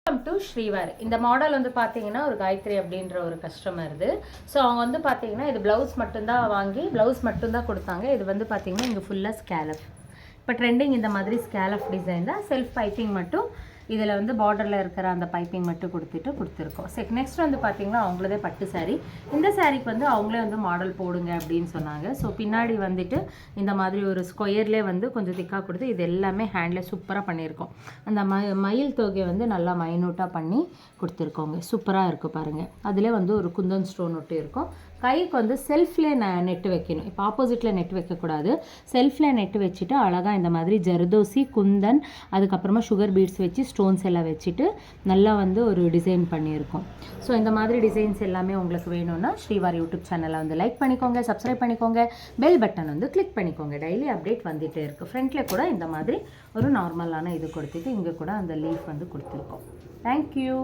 Welcome to ஸ்ரீவார். இந்த model வந்து பார்த்தீங்கன்னா ஒரு காயத்ரி அப்படின்ற ஒரு கஸ்டமர் இது. ஸோ அவங்க வந்து பார்த்தீங்கன்னா இது ப்ளவுஸ் மட்டும்தான் வாங்கி ப்ளவுஸ் மட்டும்தான் கொடுத்தாங்க. இது வந்து பார்த்தீங்கன்னா இங்கே ஃபுல்லாக ஸ்கேலப். இப்போ ட்ரெண்டிங் இந்த மாதிரி ஸ்கேலப் டிசைன் தான். செல்ஃப் பைப்பிங் மட்டும் இதில் வந்து பார்டரில் இருக்கிற அந்த பைப்பிங் மட்டும் கொடுத்துருக்கோம். நெக்ஸ்ட் வந்து பார்த்திங்கன்னா அவங்களதே பட்டு சாரீ. இந்த சாரீக்கு வந்து அவங்களே வந்து மாடல் போடுங்க அப்படின்னு சொன்னாங்க. ஸோ பின்னாடி வந்துட்டு இந்த மாதிரி ஒரு ஸ்கொயர்லேயே வந்து கொஞ்சம் திக்காக கொடுத்து இது எல்லாமே ஹேண்டில் சூப்பராக பண்ணியிருக்கோம். அந்த மயில் தொகையை வந்து நல்லா மைனூட்டாக பண்ணி கொடுத்துருக்கோங்க. சூப்பராக இருக்குது பாருங்கள். அதிலே வந்து ஒரு குந்தன் ஸ்டோன் ஒட்டி இருக்கும். கைக்கு வந்து செல்ஃப்லேயே நெட்டு வைக்கணும். இப்போ ஆப்போசிட்டில் நெட் வைக்கக்கூடாது. செல்ஃபில் நெட்டு வச்சுட்டு அழகாக இந்த மாதிரி ஜர்தோசி, குந்தன், அதுக்கப்புறமா சுகர் பீட்ஸ் வச்சு ஸ்டோன்ஸ் எல்லாம் வச்சுட்டு நல்லா வந்து ஒரு டிசைன் பண்ணியிருக்கோம். ஸோ இந்த மாதிரி டிசைன்ஸ் எல்லாமே உங்களுக்கு வேணும்னா ஸ்ரீவார் யூடியூப் சேனலை வந்து லைக் பண்ணிக்கோங்க, சப்ஸ்கிரைப் பண்ணிக்கோங்க, பெல் பட்டன் வந்து கிளிக் பண்ணிக்கோங்க. டெய்லி அப்டேட் வந்துகிட்டே இருக்குது. ஃப்ரண்ட்டில் கூட இந்த மாதிரி ஒரு நார்மலான இது கொடுத்துட்டு இங்கே கூட அந்த லீஃப் வந்து கொடுத்துருக்கோம். தேங்க்யூ.